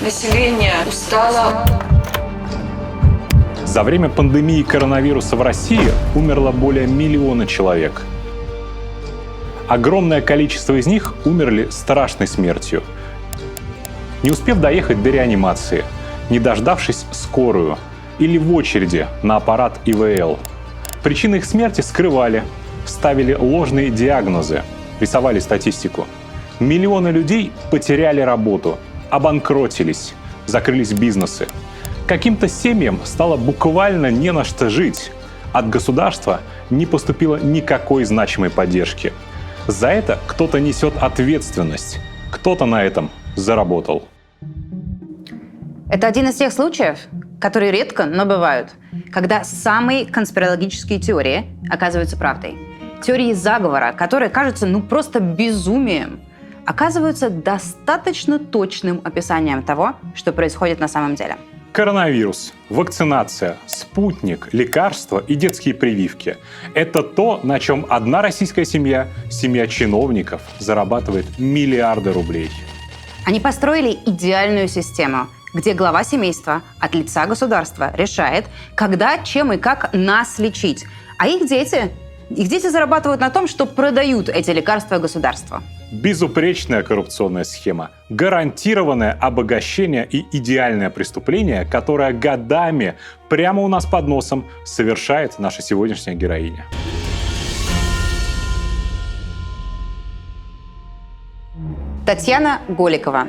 Население устало. За время пандемии коронавируса в России умерло более 1 миллиона человек. Огромное количество из них умерли страшной смертью, не успев доехать до реанимации, не дождавшись скорую или в очереди на аппарат ИВЛ. Причины их смерти скрывали, ставили ложные диагнозы, рисовали статистику. Миллионы людей потеряли работу, обанкротились, закрылись бизнесы. Каким-то семьям стало буквально не на что жить. От государства не поступило никакой значимой поддержки. За это кто-то несет ответственность, кто-то на этом заработал. Это один из тех случаев, которые редко, но бывают, когда самые конспирологические теории оказываются правдой. Теории заговора, которые кажутся просто безумием, оказываются достаточно точным описанием того, что происходит на самом деле. Коронавирус, вакцинация, спутник, лекарства и детские прививки – это то, на чем одна российская семья, семья чиновников, зарабатывает миллиарды рублей. Они построили идеальную систему, где глава семейства от лица государства решает, когда, чем и как нас лечить. А их дети зарабатывают на том, что продают эти лекарства государству. Безупречная коррупционная схема, гарантированное обогащение и идеальное преступление, которое годами прямо у нас под носом совершает наша сегодняшняя героиня. Татьяна Голикова,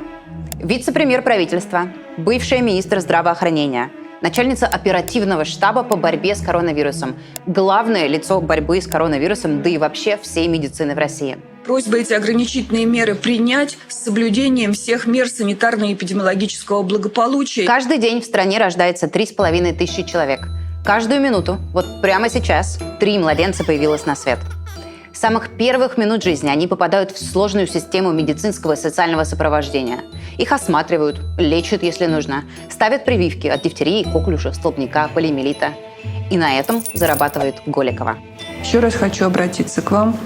вице-премьер правительства, бывшая министр здравоохранения, начальница оперативного штаба по борьбе с коронавирусом, главное лицо борьбы с коронавирусом, да и вообще всей медицины в России. Просьба эти ограничительные меры принять с соблюдением всех мер санитарно-эпидемиологического благополучия. Каждый день в стране рождается 3,5 тысячи человек. Каждую минуту, вот прямо сейчас, 3 младенца появилось на свет. С самых первых минут жизни они попадают в сложную систему медицинского и социального сопровождения. Их осматривают, лечат, если нужно, ставят прививки от дифтерии, коклюша, столбняка, полиомиелита. И на этом зарабатывает Голикова. Еще раз хочу обратиться к вам.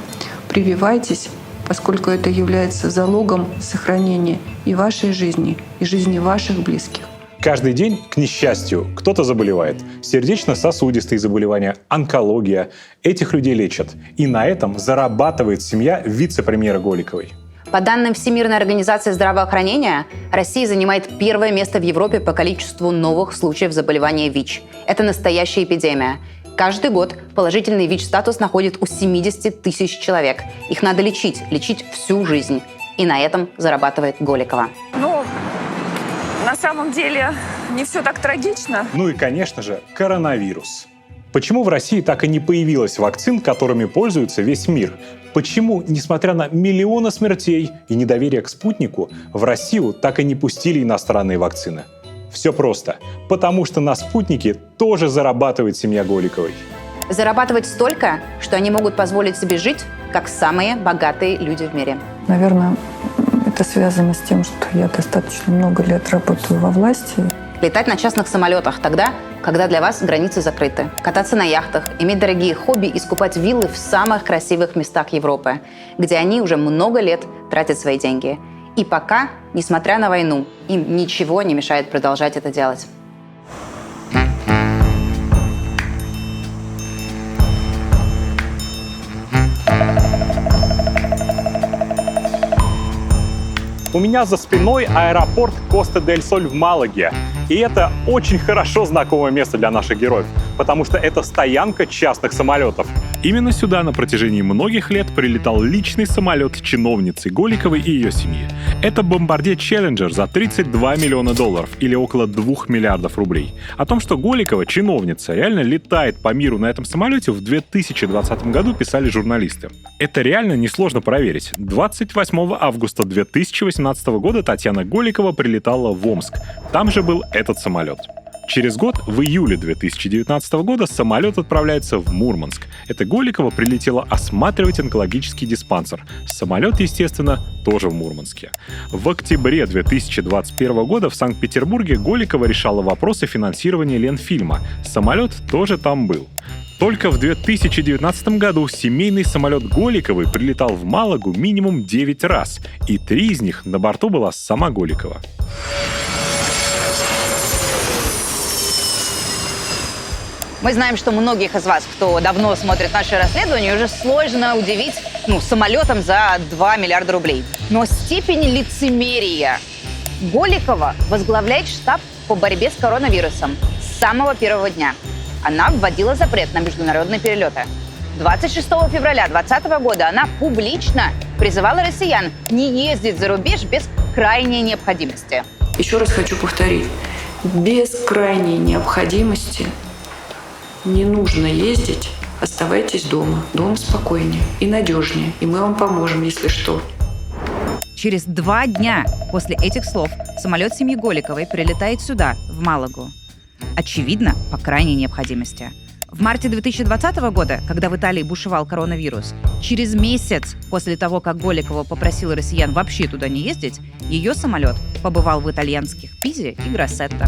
Прививайтесь, поскольку это является залогом сохранения и вашей жизни, и жизни ваших близких. Каждый день, к несчастью, кто-то заболевает. Сердечно-сосудистые заболевания, онкология. Этих людей лечат. И на этом зарабатывает семья вице-премьера Голиковой. По данным Всемирной организации здравоохранения, Россия занимает 1-е место в Европе по количеству новых случаев заболевания ВИЧ. Это настоящая эпидемия. Каждый год положительный ВИЧ-статус находит у 70 тысяч человек. Их надо лечить всю жизнь. И на этом зарабатывает Голикова. На самом деле не все так трагично. Ну и, конечно же, коронавирус. Почему в России так и не появилось вакцин, которыми пользуется весь мир? Почему, несмотря на миллионы смертей и недоверие к спутнику, в Россию так и не пустили иностранные вакцины? Все просто. Потому что на спутнике тоже зарабатывает семья Голиковой. Зарабатывать столько, что они могут позволить себе жить, как самые богатые люди в мире. Наверное, это связано с тем, что я достаточно много лет работаю во власти. Летать на частных самолетах тогда, когда для вас границы закрыты. Кататься на яхтах, иметь дорогие хобби и скупать виллы в самых красивых местах Европы, где они уже много лет тратят свои деньги. И пока, несмотря на войну, им ничего не мешает продолжать это делать. У меня за спиной аэропорт Коста-дель-Соль в Малаге. И это очень хорошо знакомое место для наших героев, потому что это стоянка частных самолетов. Именно сюда на протяжении многих лет прилетал личный самолет чиновницы Голиковой и ее семьи. Это Bombardier Challenger за $32 миллиона или около 2 миллиардов рублей. О том, что Голикова, чиновница, реально летает по миру на этом самолете, в 2020 году писали журналисты. Это реально несложно проверить. 28 августа 2018 года Татьяна Голикова прилетала в Омск. Там же был этот самолет. Через год, в июле 2019 года, самолет отправляется в Мурманск. Это Голикова прилетела осматривать онкологический диспансер. Самолет, естественно, тоже в Мурманске. В октябре 2021 года в Санкт-Петербурге Голикова решала вопросы финансирования Ленфильма. Самолет тоже там был. Только в 2019 году семейный самолет Голиковой прилетал в Малагу минимум 9 раз, и 3 из них на борту была сама Голикова. Мы знаем, что многих из вас, кто давно смотрит наши расследования, уже сложно удивить самолетом за 2 миллиарда рублей. Но степень лицемерия. Голикова возглавляет штаб по борьбе с коронавирусом с самого первого дня. Она вводила запрет на международные перелеты. 26 февраля 2020 года она публично призывала россиян не ездить за рубеж без крайней необходимости. Еще раз хочу повторить. Без крайней необходимости не нужно ездить. Оставайтесь дома. Дом спокойнее и надежнее. И мы вам поможем, если что. Через 2 дня после этих слов самолет семьи Голиковой прилетает сюда, в Малагу. Очевидно, по крайней необходимости. В марте 2020 года, когда в Италии бушевал коронавирус, через месяц после того, как Голикова попросила россиян вообще туда не ездить, ее самолет побывал в итальянских Пизе и Гроссетто.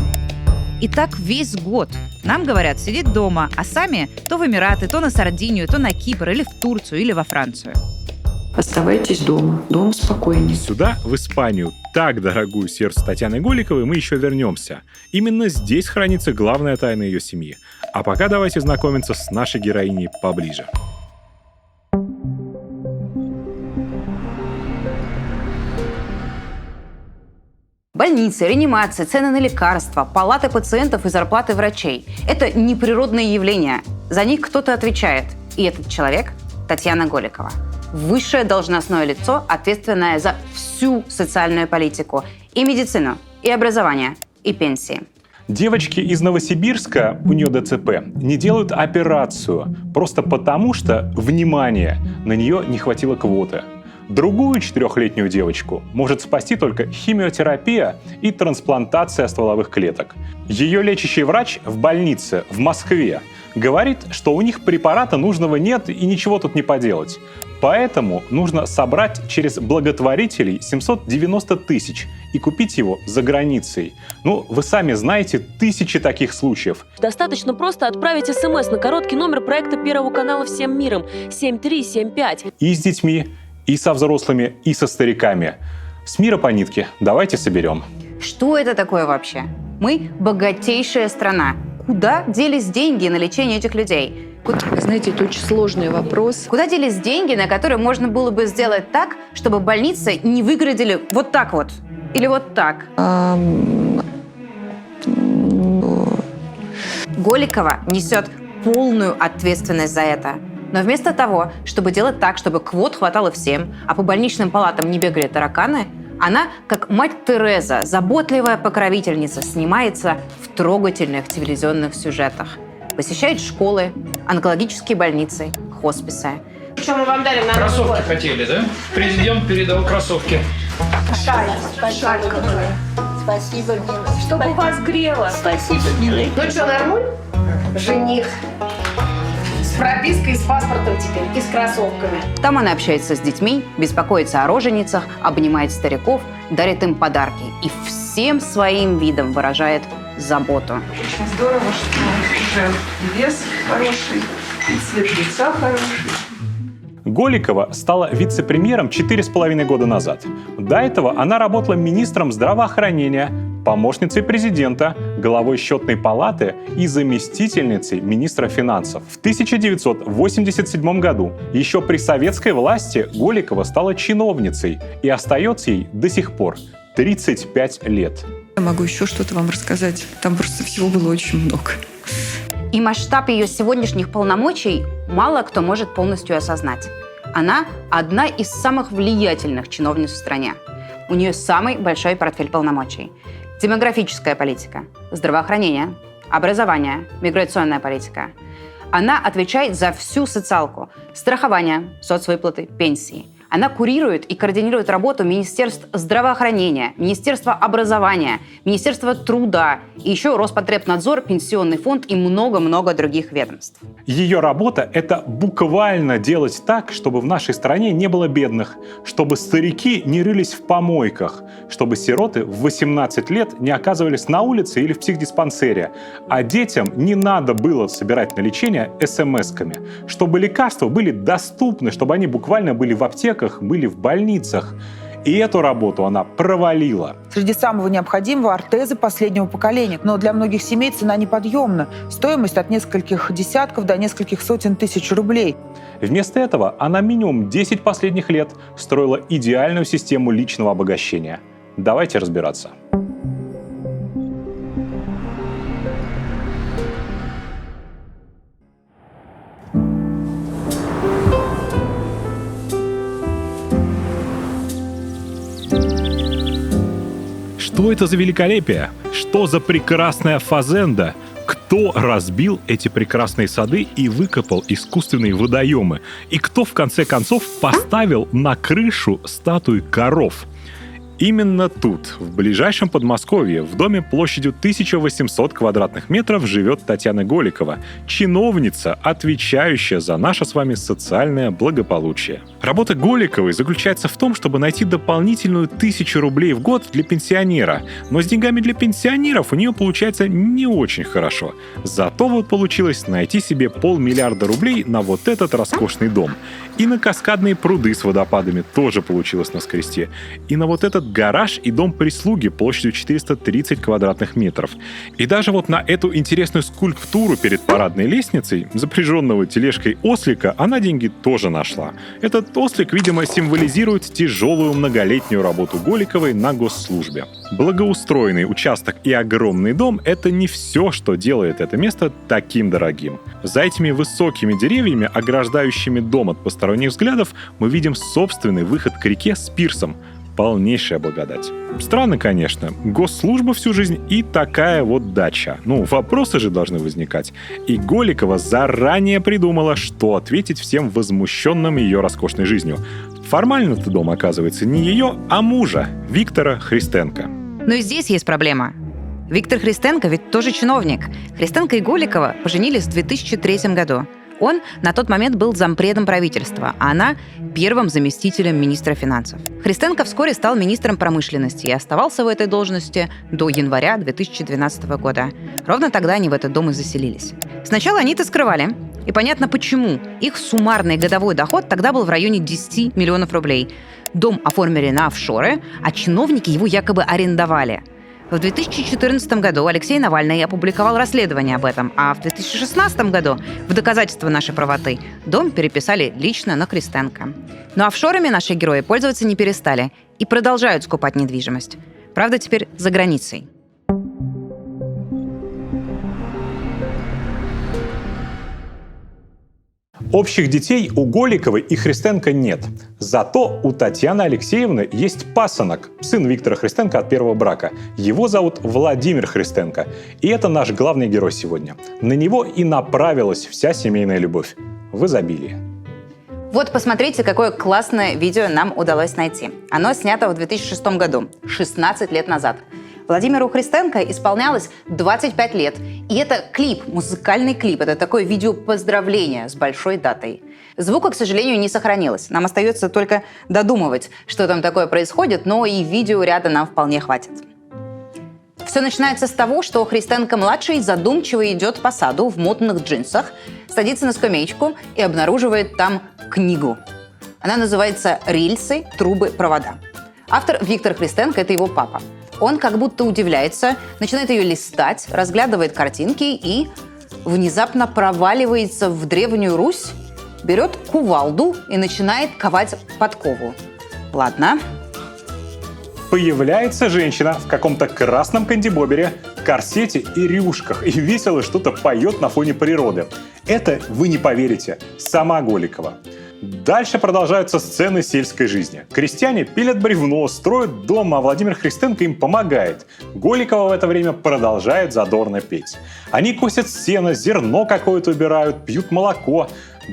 И так весь год. Нам говорят сидеть дома, а сами то в Эмираты, то на Сардинию, то на Кипр, или в Турцию, или во Францию. Оставайтесь дома. Дом спокойнее. Сюда, в Испанию, так дорогую сердцу Татьяны Голиковой, мы еще вернемся. Именно здесь хранится главная тайна ее семьи. А пока давайте знакомиться с нашей героиней поближе. Больницы, реанимация, цены на лекарства, палаты пациентов и зарплаты врачей – это неприродные явления. За них кто-то отвечает. И этот человек – Татьяна Голикова. Высшее должностное лицо, ответственное за всю социальную политику. И медицину, и образование, и пенсии. Девочки из Новосибирска, у нее ДЦП, не делают операцию просто потому, что, внимание, на нее не хватило квоты. Другую 4-летнюю девочку может спасти только химиотерапия и трансплантация стволовых клеток. Ее лечащий врач в больнице в Москве говорит, что у них препарата нужного нет и ничего тут не поделать. Поэтому нужно собрать через благотворителей 790 тысяч и купить его за границей. Вы сами знаете тысячи таких случаев. Достаточно просто отправить СМС на короткий номер проекта Первого канала «Всем миром» 7375. И с детьми, и со взрослыми, и со стариками. С мира по нитке. Давайте соберем. Что это такое вообще? Мы богатейшая страна. Куда делись деньги на лечение этих людей? Вы знаете, это очень сложный вопрос. Куда делись деньги, на которые можно было бы сделать так, чтобы больницы не выглядели вот так вот? Или вот так? Голикова несет полную ответственность за это. Но вместо того, чтобы делать так, чтобы квот хватало всем, а по больничным палатам не бегали тараканы, она, как мать Тереза, заботливая покровительница, снимается в трогательных телевизионных сюжетах. Посещает школы, онкологические больницы, хосписы. Что мы вам дарим на Кроссовки хотели, да? Президент передал кроссовки. Спасибо, милый. Чтобы вас грело. Спасибо, милый. Ну что, нормуль? Жених. С пропиской, с паспортом теперь и с кроссовками. Там она общается с детьми, беспокоится о роженицах, обнимает стариков, дарит им подарки и всем своим видом выражает заботу. Очень здорово, что уже вес хороший, и цвет лица хороший. Голикова стала вице-премьером 4,5 года назад. До этого она работала министром здравоохранения, помощницей президента, главой счетной палаты и заместительницей министра финансов. В 1987 году, еще при советской власти, Голикова стала чиновницей и остается ей до сих пор 35 лет. Я могу еще что-то вам рассказать. Там просто всего было очень много. И масштаб ее сегодняшних полномочий мало кто может полностью осознать. Она одна из самых влиятельных чиновниц в стране. У нее самый большой портфель полномочий. Демографическая политика, здравоохранение, образование, миграционная политика. Она отвечает за всю социалку, страхование, соцвыплаты, пенсии. Она курирует и координирует работу Министерств здравоохранения, Министерства образования, Министерства труда, и еще Роспотребнадзор, Пенсионный фонд и много-много других ведомств. Ее работа — это буквально делать так, чтобы в нашей стране не было бедных, чтобы старики не рылись в помойках, чтобы сироты в 18 лет не оказывались на улице или в психдиспансере, а детям не надо было собирать на лечение СМС-ками, чтобы лекарства были доступны, чтобы они буквально были в аптеках, были в больницах. И эту работу она провалила. Среди самого необходимого ортезы последнего поколения. Но для многих семей цена неподъемна. Стоимость от нескольких десятков до нескольких сотен тысяч рублей. Вместо этого она минимум 10 последних лет строила идеальную систему личного обогащения. Давайте разбираться. Что это за великолепие? Что за прекрасная фазенда? Кто разбил эти прекрасные сады и выкопал искусственные водоемы? И кто, в конце концов, поставил на крышу статуи коров? Именно тут, в ближайшем Подмосковье, в доме площадью 1800 квадратных метров живет Татьяна Голикова, чиновница, отвечающая за наше с вами социальное благополучие. Работа Голиковой заключается в том, чтобы найти дополнительную 1000 рублей в год для пенсионера. Но с деньгами для пенсионеров у нее получается не очень хорошо. Зато вот получилось найти себе 500 000 000 рублей на вот этот роскошный дом. И на каскадные пруды с водопадами тоже получилось наскрести. И на вот этот гараж и дом прислуги площадью 430 квадратных метров. И даже вот на эту интересную скульптуру перед парадной лестницей, запряженного тележкой ослика, она деньги тоже нашла. Этот ослик, видимо, символизирует тяжелую многолетнюю работу Голиковой на госслужбе. Благоустроенный участок и огромный дом — это не все, что делает это место таким дорогим. За этими высокими деревьями, ограждающими дом от посторонних взглядов, мы видим собственный выход к реке с пирсом. Полнейшая благодать. Странно, конечно. Госслужба всю жизнь и такая вот дача. Вопросы же должны возникать. И Голикова заранее придумала, что ответить всем возмущенным ее роскошной жизнью. Формально-то дом, оказывается, не ее, а мужа, Виктора Христенко. Но и здесь есть проблема. Виктор Христенко ведь тоже чиновник. Христенко и Голикова поженились в 2003 году. Он на тот момент был зампредом правительства, а она — первым заместителем министра финансов. Христенко вскоре стал министром промышленности и оставался в этой должности до января 2012 года. Ровно тогда они в этот дом и заселились. Сначала они это скрывали, и понятно почему. Их суммарный годовой доход тогда был в районе 10 миллионов рублей. Дом оформили на офшоры, а чиновники его якобы арендовали. В 2014 году Алексей Навальный опубликовал расследование об этом, а в 2016 году, в доказательство нашей правоты, дом переписали лично на Христенко. Но офшорами наши герои пользоваться не перестали и продолжают скупать недвижимость. Правда, теперь за границей. Общих детей у Голиковой и Христенко нет. Зато у Татьяны Алексеевны есть пасынок, сын Виктора Христенко от первого брака. Его зовут Владимир Христенко. И это наш главный герой сегодня. На него и направилась вся семейная любовь. В изобилии. Вот посмотрите, какое классное видео нам удалось найти. Оно снято в 2006 году, 16 лет назад. Владимиру Христенко исполнялось 25 лет. И это клип, музыкальный клип. Это такое видео поздравления с большой датой. Звука, к сожалению, не сохранилось. Нам остается только додумывать, что там такое происходит, но и видеоряда нам вполне хватит. Все начинается с того, что Христенко-младший задумчиво идет по саду в модных джинсах, садится на скамеечку и обнаруживает там книгу. Она называется «Рельсы, трубы, провода». Автор Виктор Христенко – это его папа. Он как будто удивляется, начинает ее листать, разглядывает картинки и внезапно проваливается в Древнюю Русь, берет кувалду и начинает ковать подкову. Ладно. Появляется женщина в каком-то красном кандибобере, корсете и рюшках и весело что-то поет на фоне природы. Это, вы не поверите, сама Голикова. Дальше продолжаются сцены сельской жизни. Крестьяне пилят бревно, строят дом, а Владимир Христенко им помогает. Голикова в это время продолжает задорно петь. Они косят сено, зерно какое-то убирают, пьют молоко.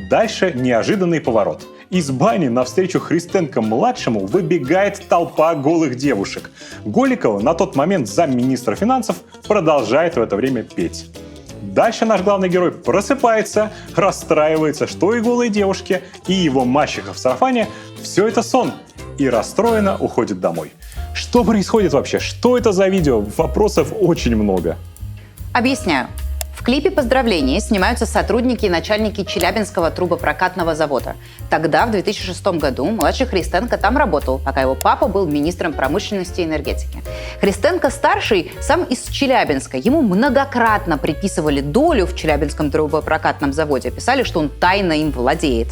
Дальше неожиданный поворот. Из бани навстречу Христенко-младшему выбегает толпа голых девушек. Голикова, на тот момент замминистра финансов, продолжает в это время петь. Дальше наш главный герой просыпается, расстраивается, что и голые девушки, и его мачеха в сарафане – все это сон, и расстроенно уходит домой. Что происходит вообще? Что это за видео? Вопросов очень много. Объясняю. В В клипе поздравлений снимаются сотрудники и начальники Челябинского трубопрокатного завода. Тогда, в 2006 году, младший Христенко там работал, пока его папа был министром промышленности и энергетики. Христенко-старший сам из Челябинска. Ему многократно приписывали долю в Челябинском трубопрокатном заводе. Писали, что он тайно им владеет.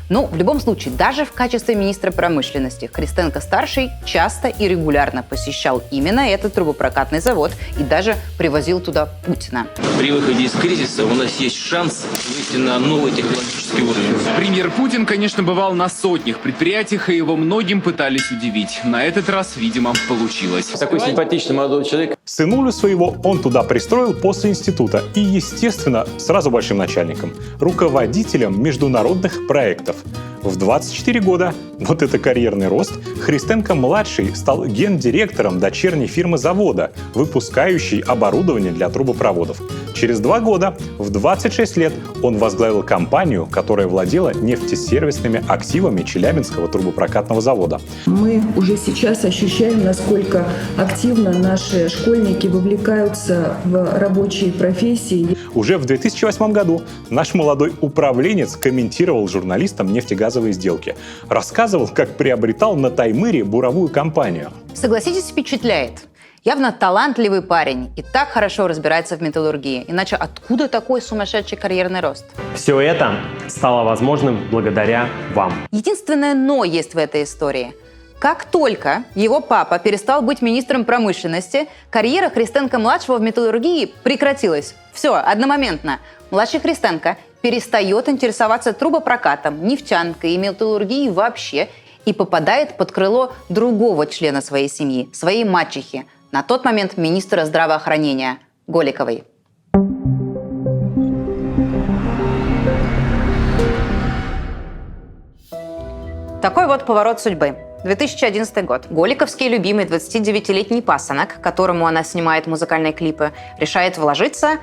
Но в любом случае, даже в качестве министра промышленности Христенко-старший часто и регулярно посещал именно этот трубопрокатный завод и даже привозил туда Путина. При выходе из кризиса у нас есть шанс выйти на новый технологический уровень. Премьер Путин, конечно, бывал на сотнях предприятиях, и его многим пытались удивить. На этот раз, видимо, получилось. Такой симпатичный молодой человек. Сынулю своего он туда пристроил после института и, естественно, сразу большим начальником, руководителем международных проектов. В 24 года, вот это карьерный рост, Христенко-младший стал гендиректором дочерней фирмы завода, выпускающей оборудование для трубопроводов. Через 2 года, в 26 лет, он возглавил компанию, которая владела нефтесервисными активами Челябинского трубопрокатного завода. Мы уже сейчас ощущаем, насколько активно наши школьники вовлекаются в рабочие профессии. Уже в 2008 году наш молодой управленец комментировал журналистам нефтегазовые сделки. Рассказывал, как приобретал на Таймыре буровую компанию. Согласитесь, впечатляет. Явно талантливый парень и так хорошо разбирается в металлургии. Иначе откуда такой сумасшедший карьерный рост? Все это стало возможным благодаря вам. Единственное «но» есть в этой истории. Как только его папа перестал быть министром промышленности, карьера Христенко-младшего в металлургии прекратилась. Все, одномоментно. Младший Христенко перестает интересоваться трубопрокатом, нефтянкой и металлургией вообще и попадает под крыло другого члена своей семьи, своей мачехи, на тот момент министра здравоохранения Голиковой. Такой вот поворот судьбы. 2011 год. Голиковский любимый 29-летний пасынок, которому она снимает музыкальные клипы, решает вложиться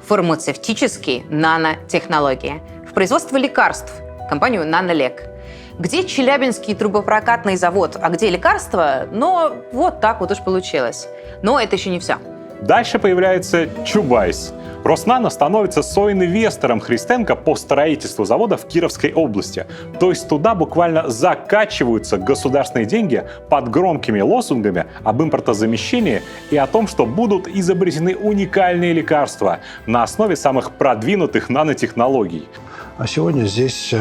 в фармацевтические нанотехнологии, в производство лекарств, компанию «Нанолек». Где Челябинский трубопрокатный завод, а где лекарства? Но вот так вот уж получилось. Но это еще не все. Дальше появляется Чубайс. Роснано становится соинвестором Христенко по строительству завода в Кировской области. То есть туда буквально закачиваются государственные деньги под громкими лозунгами об импортозамещении и о том, что будут изобретены уникальные лекарства на основе самых продвинутых нанотехнологий. А сегодня здесь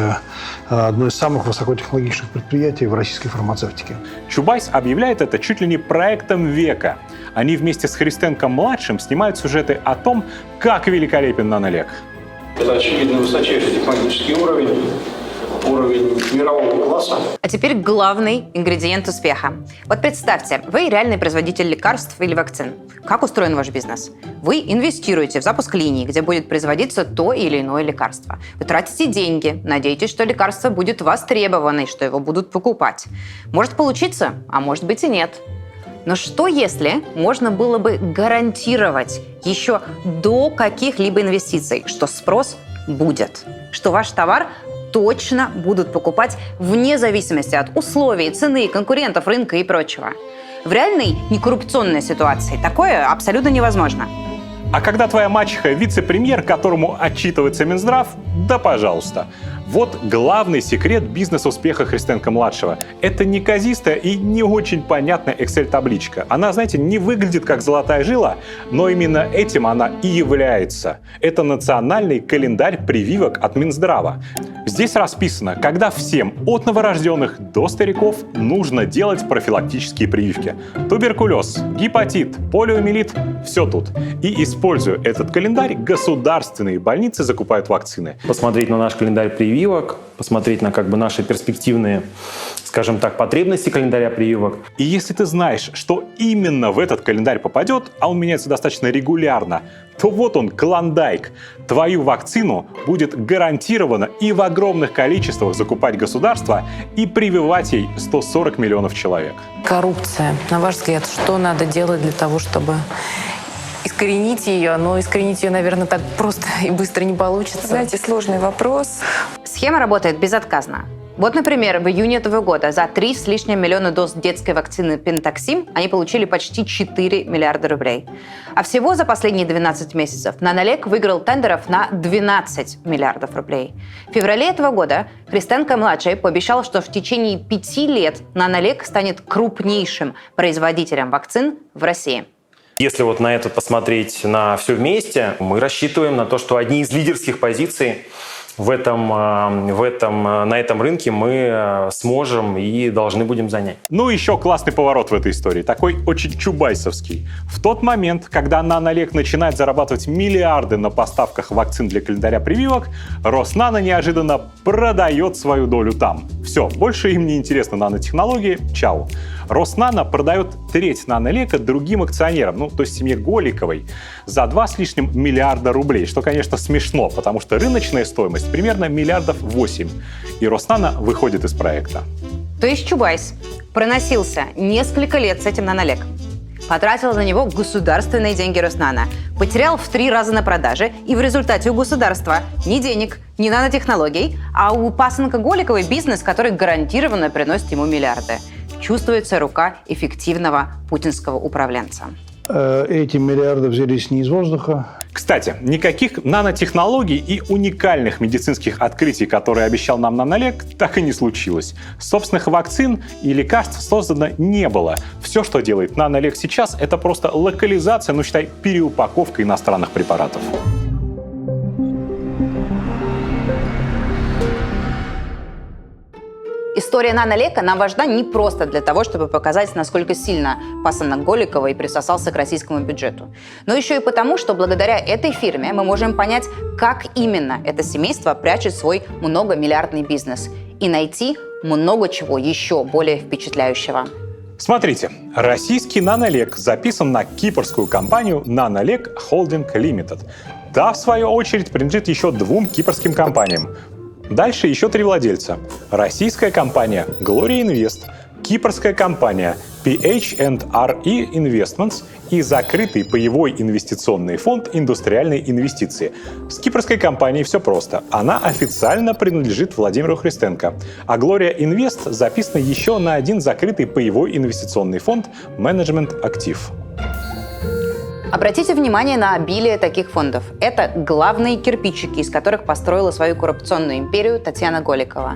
одно из самых высокотехнологичных предприятий в российской фармацевтике. Чубайс объявляет это чуть ли не проектом века. Они вместе с Христенко-младшим снимают сюжеты о том, как великолепен нанолек. Это, очевидно, высочайший технологический уровень мирового класса. А теперь главный ингредиент успеха. Вот представьте, вы реальный производитель лекарств или вакцин. Как устроен ваш бизнес? Вы инвестируете в запуск линии, где будет производиться то или иное лекарство. Вы тратите деньги, надеетесь, что лекарство будет востребовано и что его будут покупать. Может получиться, а может быть и нет. Но что если можно было бы гарантировать еще до каких-либо инвестиций, что спрос будет, что ваш товар точно будут покупать вне зависимости от условий, цены, конкурентов, рынка и прочего? В реальной некоррупционной ситуации такое абсолютно невозможно. А когда твоя мачеха вице-премьер, которому отчитывается Минздрав, да пожалуйста. Вот главный секрет бизнес-успеха Христенко-младшего. Это неказистая и не очень понятная Excel-табличка. Она, знаете, не выглядит как золотая жила, но именно этим она и является. Это национальный календарь прививок от Минздрава. Здесь расписано, когда всем от новорожденных до стариков нужно делать профилактические прививки. Туберкулез, гепатит, полиомиелит – все тут. И используя этот календарь, государственные больницы закупают вакцины. Посмотреть на наш календарь прививок, посмотреть на наши перспективные, скажем так, потребности календаря прививок. И если ты знаешь, что именно в этот календарь попадет, а он меняется достаточно регулярно, то вот он, клондайк. Твою вакцину будет гарантированно и в огромных количествах закупать государство и прививать ей 140 миллионов человек. Коррупция. На ваш взгляд, что надо делать для того, чтобы искоренить ее? Но искоренить ее, наверное, так просто и быстро не получится. Знаете, сложный вопрос. Схема работает безотказно. Вот, например, в июне этого года за 3 с лишним миллиона доз детской вакцины Пентаксим они получили почти 4 миллиарда рублей. А всего за последние 12 месяцев Нанолек выиграл тендеров на 12 миллиардов рублей. В феврале этого года Христенко-младший пообещал, что в течение 5 лет Нанолек станет крупнейшим производителем вакцин в России. Если вот на это посмотреть на все вместе, мы рассчитываем на то, что одни из лидерских позиций на этом рынке мы сможем и должны будем занять. Ну и еще классный поворот в этой истории, такой очень чубайсовский. В тот момент, когда Нанолек начинает зарабатывать миллиарды на поставках вакцин для календаря прививок, Роснано неожиданно продает свою долю там. Все, больше им не интересны нанотехнологии, чао. Роснано продает треть Нанолека другим акционерам, то есть семье Голиковой, за 2 с лишним миллиарда рублей, что, конечно, смешно, потому что рыночная стоимость примерно 8 миллиардов. И Роснано выходит из проекта. То есть Чубайс проносился несколько лет с этим Нанолек, потратил на него государственные деньги Роснано, потерял в 3 раза на продаже, и в результате у государства ни денег, ни нанотехнологий, а у пасынка Голиковой бизнес, который гарантированно приносит ему миллиарды. Чувствуется рука эффективного путинского управленца. Эти миллиарды взялись не из воздуха. Кстати, никаких нанотехнологий и уникальных медицинских открытий, которые обещал нам Нанолек, так и не случилось. Собственных вакцин и лекарств создано не было. Все, что делает Нанолек сейчас, это просто локализация, считай, переупаковка иностранных препаратов. История Нанолека нам важна не просто для того, чтобы показать, насколько сильно пасынок Голиковой присосался к российскому бюджету, но еще и потому, что благодаря этой фирме мы можем понять, как именно это семейство прячет свой многомиллиардный бизнес и найти много чего еще более впечатляющего. Смотрите, российский Нанолек записан на кипрскую компанию Nanoleq Holding Limited. Та, в свою очередь, принадлежит еще 2 кипрским компаниям. Дальше еще 3 владельца. Российская компания Gloria Invest, кипрская компания PH&RE Investments и закрытый паевой инвестиционный фонд «Индустриальные инвестиции». С кипрской компанией все просто. Она официально принадлежит Владимиру Христенко. А Gloria Invest записана еще на один закрытый паевой инвестиционный фонд «Менеджмент Актив». Обратите внимание на обилие таких фондов. Это главные кирпичики, из которых построила свою коррупционную империю Татьяна Голикова.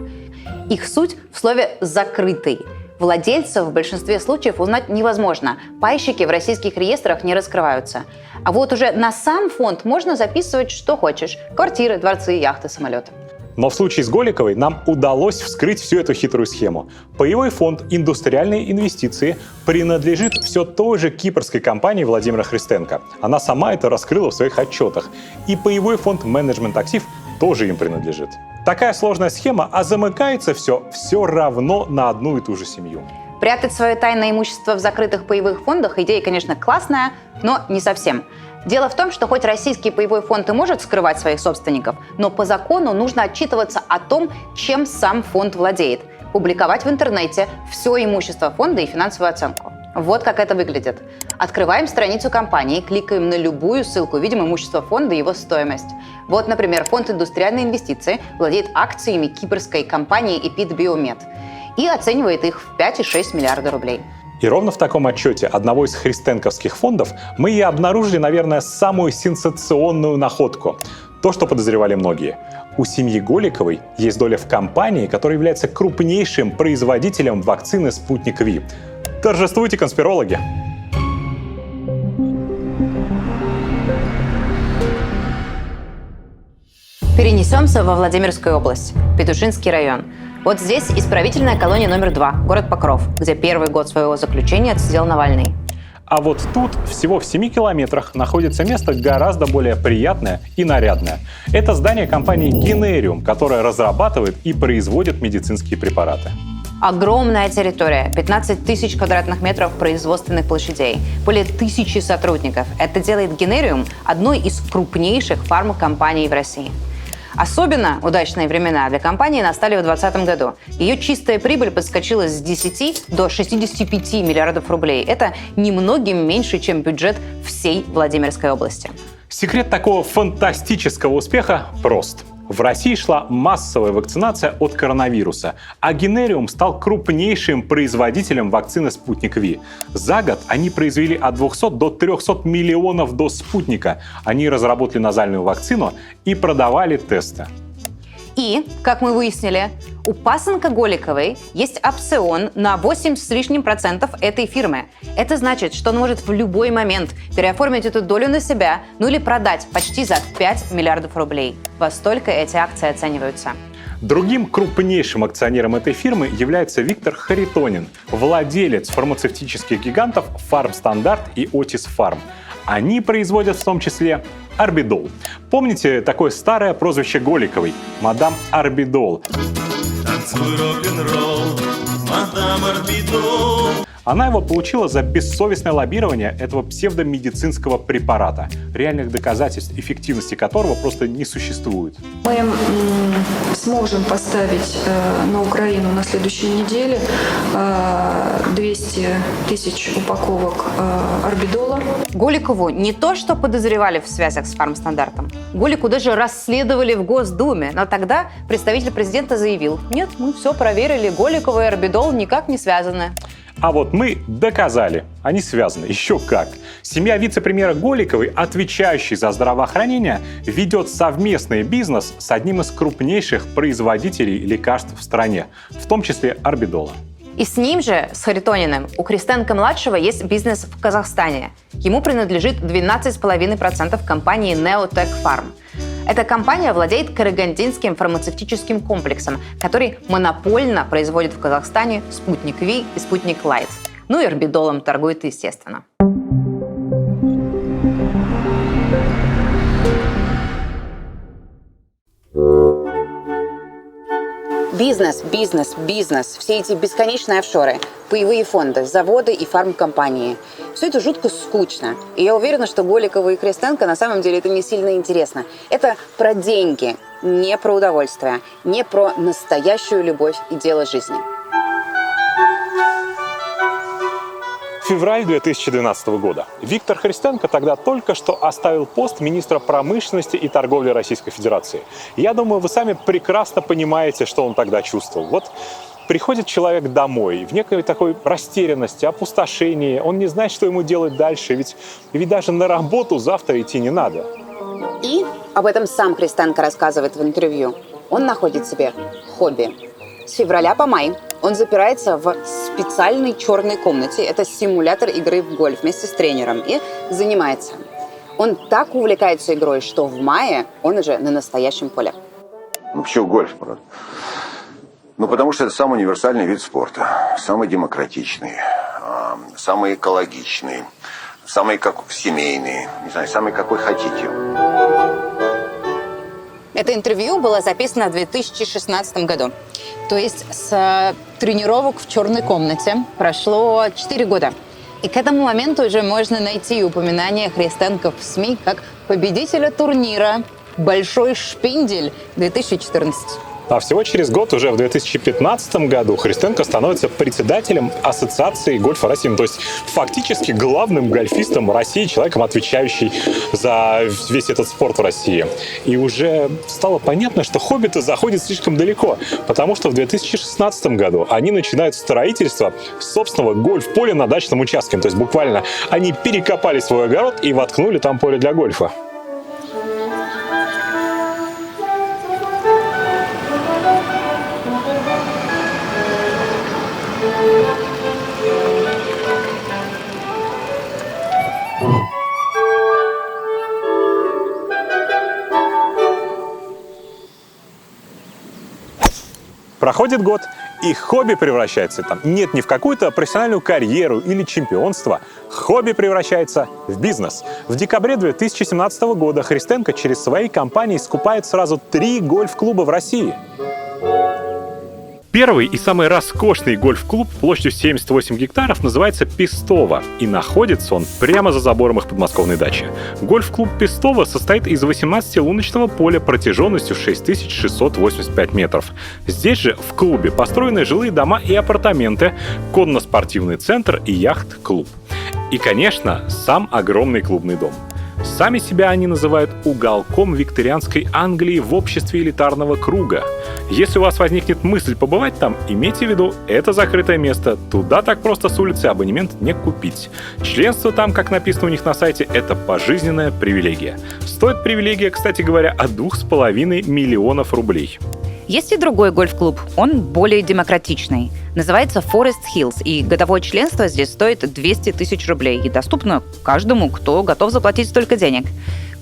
Их суть в слове «закрытый». Владельцев в большинстве случаев узнать невозможно. Пайщики в российских реестрах не раскрываются. А вот уже на сам фонд можно записывать что хочешь. Квартиры, дворцы, яхты, самолеты. Но в случае с Голиковой нам удалось вскрыть всю эту хитрую схему. Паевой фонд «Индустриальные инвестиции» принадлежит все той же кипрской компании Владимира Христенко. Она сама это раскрыла в своих отчетах. И паевой фонд «Менеджмент Актив» тоже им принадлежит. Такая сложная схема, а замыкается все равно на одну и ту же семью. Прятать свое тайное имущество в закрытых паевых фондах – идея, конечно, классная, но не совсем. Дело в том, что хоть российский паевой фонд и может скрывать своих собственников, но по закону нужно отчитываться о том, чем сам фонд владеет, публиковать в интернете все имущество фонда и финансовую оценку. Вот как это выглядит. Открываем страницу компании, кликаем на любую ссылку, видим имущество фонда и его стоимость. Вот, например, фонд «Индустриальные инвестиции» владеет акциями кипрской компании «Эпид Биомед» и оценивает их в 5,6 миллиарда рублей. И ровно в таком отчете одного из христенковских фондов мы и обнаружили, наверное, самую сенсационную находку. То, что подозревали многие. У семьи Голиковой есть доля в компании, которая является крупнейшим производителем вакцины «Спутник Ви». Торжествуйте, конспирологи! Перенесемся во Владимирскую область, Петушинский район. Вот здесь исправительная колония номер 2, город Покров, где первый год своего заключения отсидел Навальный. А вот тут, всего в 7 километрах, находится место гораздо более приятное и нарядное. Это здание компании «Генериум», которая разрабатывает и производит медицинские препараты. Огромная территория, 15 тысяч квадратных метров производственных площадей, более 1000 сотрудников. Это делает «Генериум» одной из крупнейших фармкомпаний в России. Особенно удачные времена для компании настали в 2020 году. Ее чистая прибыль подскочила с 10 до 65 миллиардов рублей. Это немногим меньше, чем бюджет всей Владимирской области. Секрет такого фантастического успеха прост. В России шла массовая вакцинация от коронавируса, а Генериум стал крупнейшим производителем вакцины «Спутник Ви». За год они произвели от 200 до 300 миллионов доз «Спутника». Они разработали назальную вакцину и продавали тесты. И, как мы выяснили, у пасынка Голиковой есть опцион на 8 с лишним процентов этой фирмы. Это значит, что он может в любой момент переоформить эту долю на себя, ну или продать почти за 5 миллиардов рублей. Во столько эти акции оцениваются. Другим крупнейшим акционером этой фирмы является Виктор Харитонин, владелец фармацевтических гигантов Фармстандарт и Отис Фарм. Они производят в том числе Арбидол. Помните такое старое прозвище Голиковой – мадам Арбидол? Она его получила за бессовестное лоббирование этого псевдомедицинского препарата, реальных доказательств эффективности которого просто не существует. Мы сможем поставить на Украину на следующей неделе 200 тысяч упаковок Арбидола. Голикову не то что подозревали в связях с Фармстандартом. Голику даже расследовали в Госдуме. Но тогда представитель президента заявил: нет, мы все проверили, Голикова и Арбидол никак не связаны. А вот мы доказали, они связаны. Еще как. Семья вице-премьера Голиковой, отвечающей за здравоохранение, ведет совместный бизнес с одним из крупнейших производителей лекарств в стране, в том числе Арбидола. И с ним же, с Харитониным, у Христенко-младшего есть бизнес в Казахстане. Ему принадлежит 12,5% компании Neotech Farm. Эта компания владеет Карагандинским фармацевтическим комплексом, который монопольно производит в Казахстане «Спутник Ви» и «Спутник Лайт». Ну и Арбидолом торгует, естественно. Бизнес, бизнес, бизнес. Все эти бесконечные офшоры, паевые фонды, заводы и фармкомпании. Все это жутко скучно. И я уверена, что Голикова и Христенко на самом деле это не сильно интересно. Это про деньги, не про удовольствие, не про настоящую любовь и дело жизни. Февраль 2012 года. Виктор Христенко тогда только что оставил пост министра промышленности и торговли Российской Федерации. Я думаю, вы сами прекрасно понимаете, что он тогда чувствовал. Вот приходит человек домой в некой такой растерянности, опустошении. Он не знает, что ему делать дальше, ведь даже на работу завтра идти не надо. И об этом сам Христенко рассказывает в интервью. Он находит себе хобби. С февраля по май он запирается в специальной черной комнате. Это симулятор игры в гольф вместе с тренером. И занимается. Он так увлекается игрой, что в мае он уже на настоящем поле. Ну почему гольф, правда? Ну потому что это самый универсальный вид спорта. Самый демократичный, самый экологичный, самый как семейный, не знаю, самый какой хотите. Это интервью было записано в 2016 году. То есть с тренировок в черной комнате прошло 4 года. И к этому моменту уже можно найти упоминание Христенко в СМИ как победителя турнира «Большой шпиндель» 2014. А всего через год, уже в 2015 году, Христенко становится председателем Ассоциации гольфа России. То есть фактически главным гольфистом России, человеком, отвечающим за весь этот спорт в России. И уже стало понятно, что хобби-то заходит слишком далеко, потому что в 2016 году они начинают строительство собственного гольф-поля на дачном участке. То есть буквально они перекопали свой огород и воткнули там поле для гольфа. Проходит год, и хобби превращается не в какую-то профессиональную карьеру или чемпионство. Хобби превращается в бизнес. В декабре 2017 года Христенко через свои компании скупает сразу 3 гольф-клуба в России. Первый и самый роскошный гольф-клуб площадью 78 гектаров называется «Пестово», и находится он прямо за забором их подмосковной дачи. Гольф-клуб «Пестово» состоит из 18-луночного поля протяженностью 6685 метров. Здесь же в клубе построены жилые дома и апартаменты, конно-спортивный центр и яхт-клуб. И, конечно, сам огромный клубный дом. Сами себя они называют уголком викторианской Англии в обществе элитарного круга. Если у вас возникнет мысль побывать там, имейте в виду, это закрытое место, туда так просто с улицы абонемент не купить. Членство там, как написано у них на сайте, это пожизненная привилегия. Стоит привилегия, кстати говоря, от 2,5 миллионов рублей. Есть и другой гольф-клуб, он более демократичный. Называется Forest Hills, и годовое членство здесь стоит 200 тысяч рублей и доступно каждому, кто готов заплатить столько денег.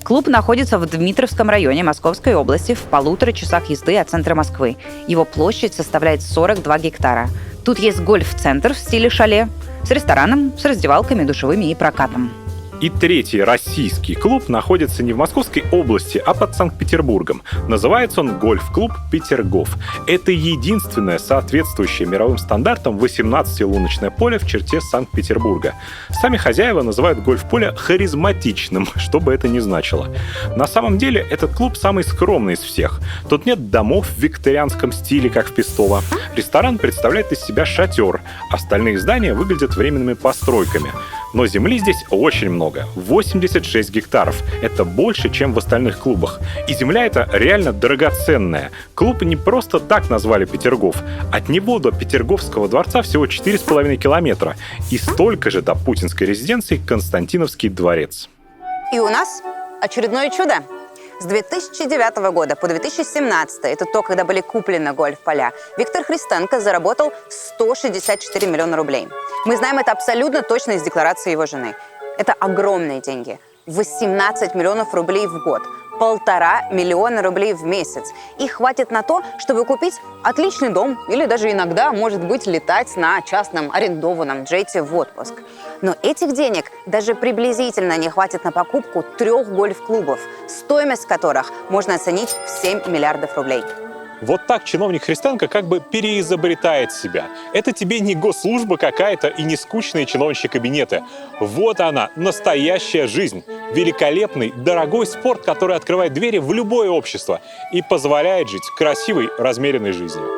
Клуб находится в Дмитровском районе Московской области, в 1,5 часах езды от центра Москвы. Его площадь составляет 42 гектара. Тут есть гольф-центр в стиле шале с рестораном, с раздевалками, душевыми и прокатом. И третий российский клуб находится не в Московской области, а под Санкт-Петербургом. Называется он «Гольф-клуб Петергоф». Это единственное соответствующее мировым стандартам 18-луночное поле в черте Санкт-Петербурга. Сами хозяева называют гольф-поле харизматичным, что бы это ни значило. На самом деле этот клуб самый скромный из всех. Тут нет домов в викторианском стиле, как в Пестово. Ресторан представляет из себя шатер. Остальные здания выглядят временными постройками. Но земли здесь очень много. 86 гектаров. Это больше, чем в остальных клубах. И земля эта реально драгоценная. Клуб не просто так назвали Петергоф. От него до Петерговского дворца всего 4,5 километра. И столько же до путинской резиденции Константиновский дворец. И у нас очередное чудо. С 2009 года по 2017, это то, когда были куплены гольф-поля, Виктор Христенко заработал 164 миллиона рублей. Мы знаем это абсолютно точно из декларации его жены. Это огромные деньги. 18 миллионов рублей в год. 1,5 миллиона рублей в месяц. И хватит на то, чтобы купить отличный дом или даже иногда, может быть, летать на частном арендованном джете в отпуск. Но этих денег даже приблизительно не хватит на покупку 3 гольф-клубов, стоимость которых можно оценить в 7 миллиардов рублей. Вот так чиновник Христенко как бы переизобретает себя. Это тебе не госслужба какая-то и не скучные чиновничьи кабинеты. Вот она, настоящая жизнь. Великолепный, дорогой спорт, который открывает двери в любое общество и позволяет жить красивой, размеренной жизнью.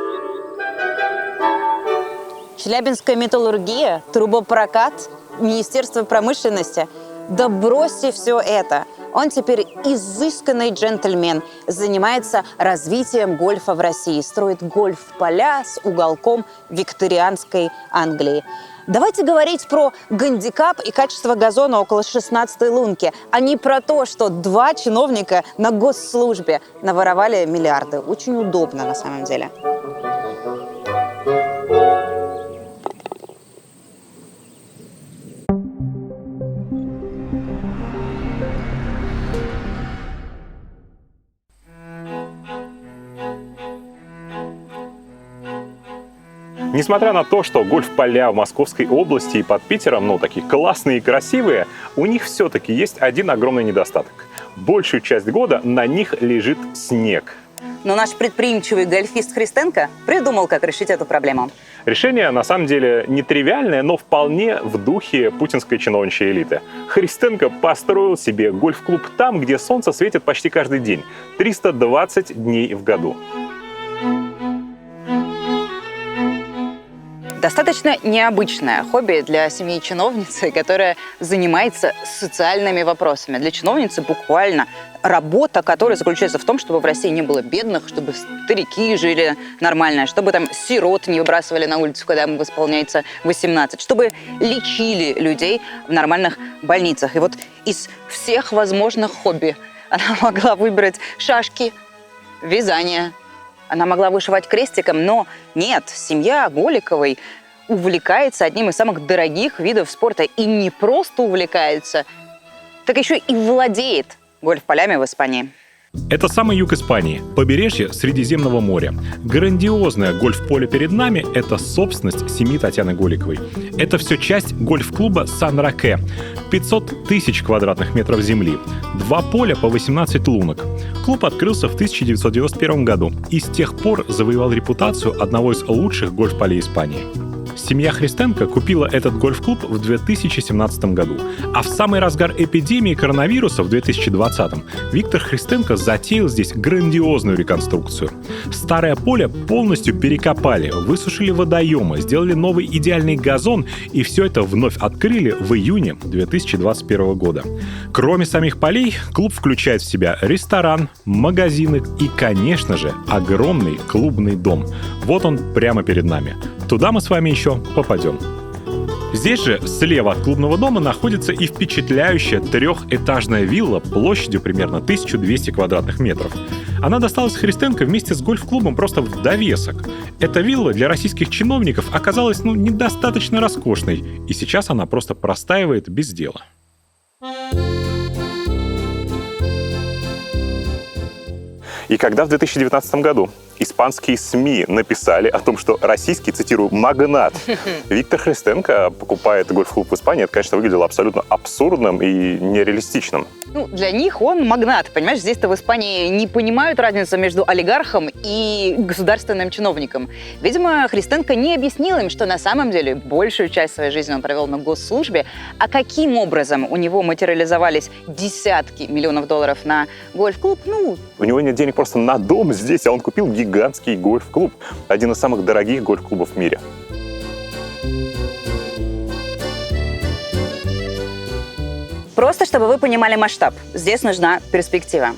Челябинская металлургия, трубопрокат, Министерство промышленности. Да бросьте все это. Он теперь изысканный джентльмен, занимается развитием гольфа в России, строит гольф-поля с уголком викторианской Англии. Давайте говорить про гандикап и качество газона около 16-й лунки, а не про то, что 2 чиновника на госслужбе наворовали миллиарды. Очень удобно на самом деле. Несмотря на то, что гольф-поля в Московской области и под Питером, такие классные и красивые, у них все-таки есть один огромный недостаток. Большую часть года на них лежит снег. Но наш предприимчивый гольфист Христенко придумал, как решить эту проблему. Решение, на самом деле, нетривиальное, но вполне в духе путинской чиновничьей элиты. Христенко построил себе гольф-клуб там, где солнце светит почти каждый день. 320 дней в году. Достаточно необычное хобби для семьи чиновницы, которая занимается социальными вопросами. Для чиновницы буквально работа, которая заключается в том, чтобы в России не было бедных, чтобы старики жили нормально, чтобы там сирот не выбрасывали на улицу, когда им исполняется 18, чтобы лечили людей в нормальных больницах. И вот из всех возможных хобби она могла выбрать шашки, вязание. Она могла вышивать крестиком, но нет, семья Голиковой увлекается одним из самых дорогих видов спорта. И не просто увлекается, так еще и владеет гольф-полями в Испании. Это самый юг Испании, побережье Средиземного моря. Грандиозное гольф-поле перед нами – это собственность семьи Татьяны Голиковой. Это все часть гольф-клуба Сан-Роке. 500 тысяч квадратных метров земли, 2 поля по 18 лунок. Клуб открылся в 1991 году и с тех пор завоевал репутацию одного из лучших гольф-полей Испании. Семья Христенко купила этот гольф-клуб в 2017 году, а в самый разгар эпидемии коронавируса в 2020 Виктор Христенко затеял здесь грандиозную реконструкцию. Старое поле полностью перекопали, высушили водоемы, сделали новый идеальный газон, и все это вновь открыли в июне 2021 года. Кроме самих полей, клуб включает в себя ресторан, магазины и, конечно же, огромный клубный дом. Вот он прямо перед нами. Туда мы с вами еще попадем. Здесь же, слева от клубного дома, находится и впечатляющая трехэтажная вилла площадью примерно 1200 квадратных метров. Она досталась Христенко вместе с гольф-клубом просто в довесок. Эта вилла для российских чиновников оказалась недостаточно роскошной, и сейчас она просто простаивает без дела. И когда в 2019 году испанские СМИ написали о том, что российский, цитирую, магнат Виктор Христенко покупает гольф-клуб в Испании, это, конечно, выглядело абсолютно абсурдным и нереалистичным. Для них он магнат, понимаешь? Здесь-то в Испании не понимают разницу между олигархом и государственным чиновником. Видимо, Христенко не объяснил им, что на самом деле большую часть своей жизни он провел на госслужбе, а каким образом у него материализовались десятки миллионов долларов на гольф-клуб, У него нет денег просто на дом здесь, а он купил гигантский гольф-клуб, один из самых дорогих гольф-клубов в мире. Просто чтобы вы понимали масштаб, здесь нужна перспектива.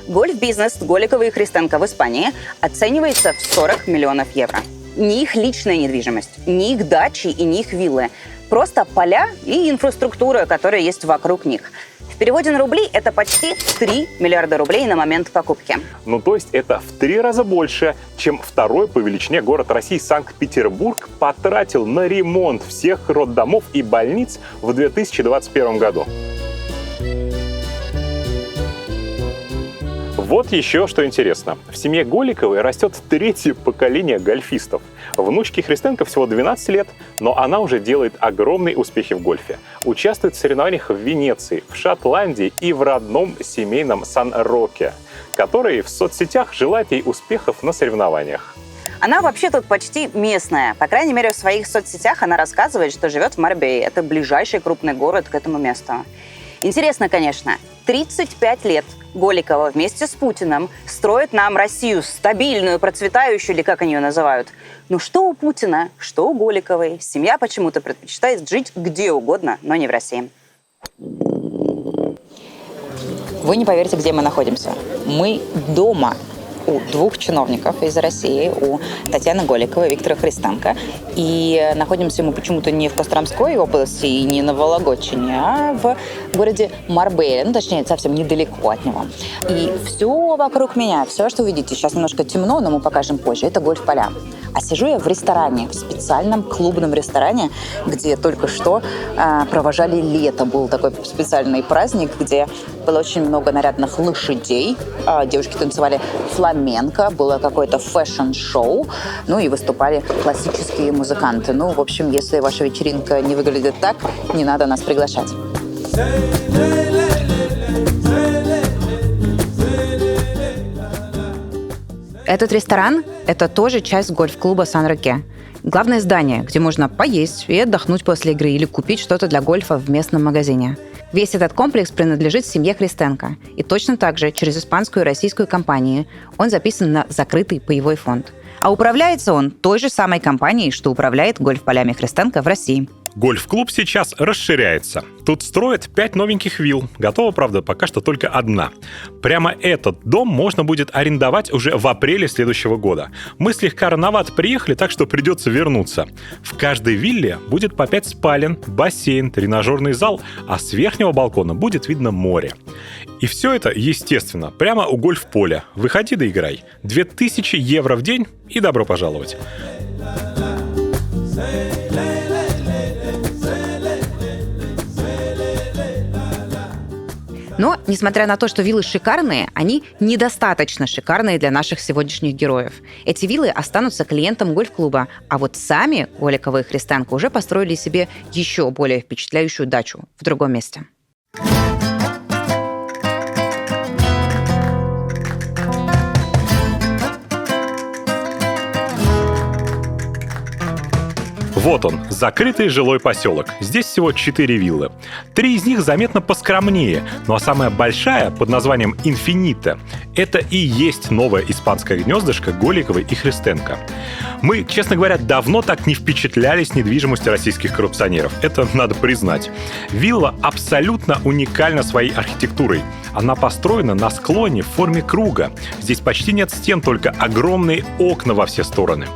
Гольф-бизнес Голикова и Христенко в Испании оценивается в 40 миллионов евро. Не их личная недвижимость, не их дачи и не их виллы. Просто поля и инфраструктура, которая есть вокруг них. В переводе на рубли это почти 3 миллиарда рублей на момент покупки. То есть это в 3 раза больше, чем второй по величине город России Санкт-Петербург потратил на ремонт всех роддомов и больниц в 2021 году. Вот еще что интересно. В семье Голиковой растет 3-е поколение гольфистов. Внучке Христенко всего 12 лет, но она уже делает огромные успехи в гольфе. Участвует в соревнованиях в Венеции, в Шотландии и в родном семейном Сан-Роке, который в соцсетях желает ей успехов на соревнованиях. Она вообще тут почти местная. По крайней мере, в своих соцсетях она рассказывает, что живет в Марбее. Это ближайший крупный город к этому месту. Интересно, конечно, 35 лет Голикова вместе с Путиным строит нам Россию стабильную, процветающую, или как они ее называют. Но что у Путина, что у Голиковой, семья почему-то предпочитает жить где угодно, но не в России. Вы не поверите, где мы находимся. Мы дома у 2 чиновников из России, у Татьяны Голиковой и Виктора Христенко. И находимся мы почему-то не в Костромской области и не на Вологодчине, а в городе Марбея, точнее, совсем недалеко от него. И все вокруг меня, все, что вы видите, сейчас немножко темно, но мы покажем позже, это гольф-поля. А сижу я в ресторане, в специальном клубном ресторане, где только что провожали лето. Был такой специальный праздник, где было очень много нарядных лошадей. Девушки танцевали фламенко, было какое-то фэшн-шоу, и выступали классические музыканты. В общем, если ваша вечеринка не выглядит так, не надо нас приглашать. Этот ресторан – это тоже часть гольф-клуба Сан-Роке. Главное здание, где можно поесть и отдохнуть после игры или купить что-то для гольфа в местном магазине. Весь этот комплекс принадлежит семье Христенко. И точно так же через испанскую и российскую компании он записан на закрытый паевой фонд. А управляется он той же самой компанией, что управляет гольф-полями Христенко в России. Гольф-клуб сейчас расширяется. Тут строят 5 новеньких вилл. Готова, правда, пока что только 1. Прямо этот дом можно будет арендовать уже в апреле следующего года. Мы слегка рановато приехали, так что придется вернуться. В каждой вилле будет по 5 спален, бассейн, тренажерный зал, а с верхнего балкона будет видно море. И все это, естественно, прямо у гольф-поля. Выходи да играй. 2000 евро в день и добро пожаловать. Но, несмотря на то, что виллы шикарные, они недостаточно шикарные для наших сегодняшних героев. Эти виллы останутся клиентам гольф-клуба, а вот сами Голикова и Христенко уже построили себе еще более впечатляющую дачу в другом месте. Вот он, закрытый жилой поселок. Здесь всего 4 виллы. 3 из них заметно поскромнее, ну а самая большая, под названием «Инфинита», это и есть новое испанское гнездышко Голиковой и Христенко. Мы, честно говоря, давно так не впечатлялись недвижимостью российских коррупционеров. Это надо признать. Вилла абсолютно уникальна своей архитектурой. Она построена на склоне в форме круга. Здесь почти нет стен, только огромные окна во все стороны.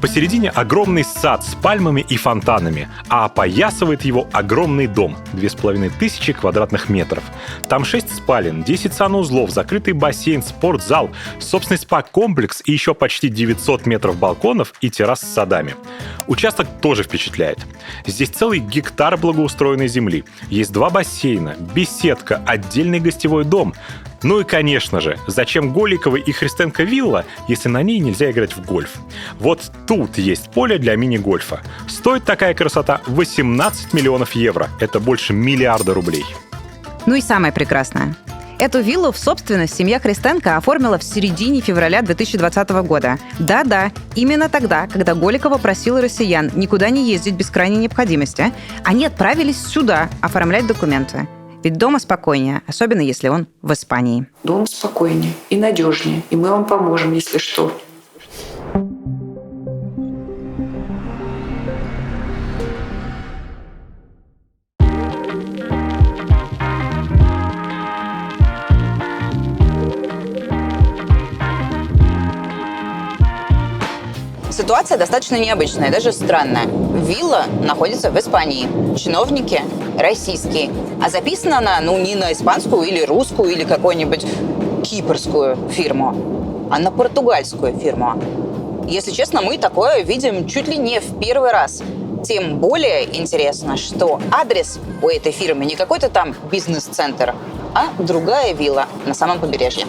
Посередине огромный сад с пальмами и фонтанами, а опоясывает его огромный дом, 2500 квадратных метров. Там 6 спален, 10 санузлов, закрытый бассейн, спортзал, собственный спа-комплекс и еще почти 900 метров балконов и террас с садами. Участок тоже впечатляет. Здесь целый гектар благоустроенной земли. Есть 2 бассейна, беседка, отдельный гостевой дом. Ну и, конечно же, зачем Голиковой и Христенко вилла, если на ней нельзя играть в гольф? Вот тут есть поле для мини-гольфа. Стоит такая красота 18 миллионов евро. Это больше миллиарда рублей. Ну и самое прекрасное. Эту виллу в собственность семья Христенко оформила в середине февраля 2020 года. Да-да, именно тогда, когда Голикова просила россиян никуда не ездить без крайней необходимости, они отправились сюда оформлять документы. Ведь дома спокойнее, особенно если он в Испании. Дом спокойнее и надежнее, и мы вам поможем, если что. Ситуация достаточно необычная, даже странная. Вилла находится в Испании. Чиновники российские. А записана она, не на испанскую или русскую, или какую-нибудь кипрскую фирму, а на португальскую фирму. Если честно, мы такое видим чуть ли не в первый раз. Тем более интересно, что адрес у этой фирмы не какой-то там бизнес-центр, а другая вилла на самом побережье.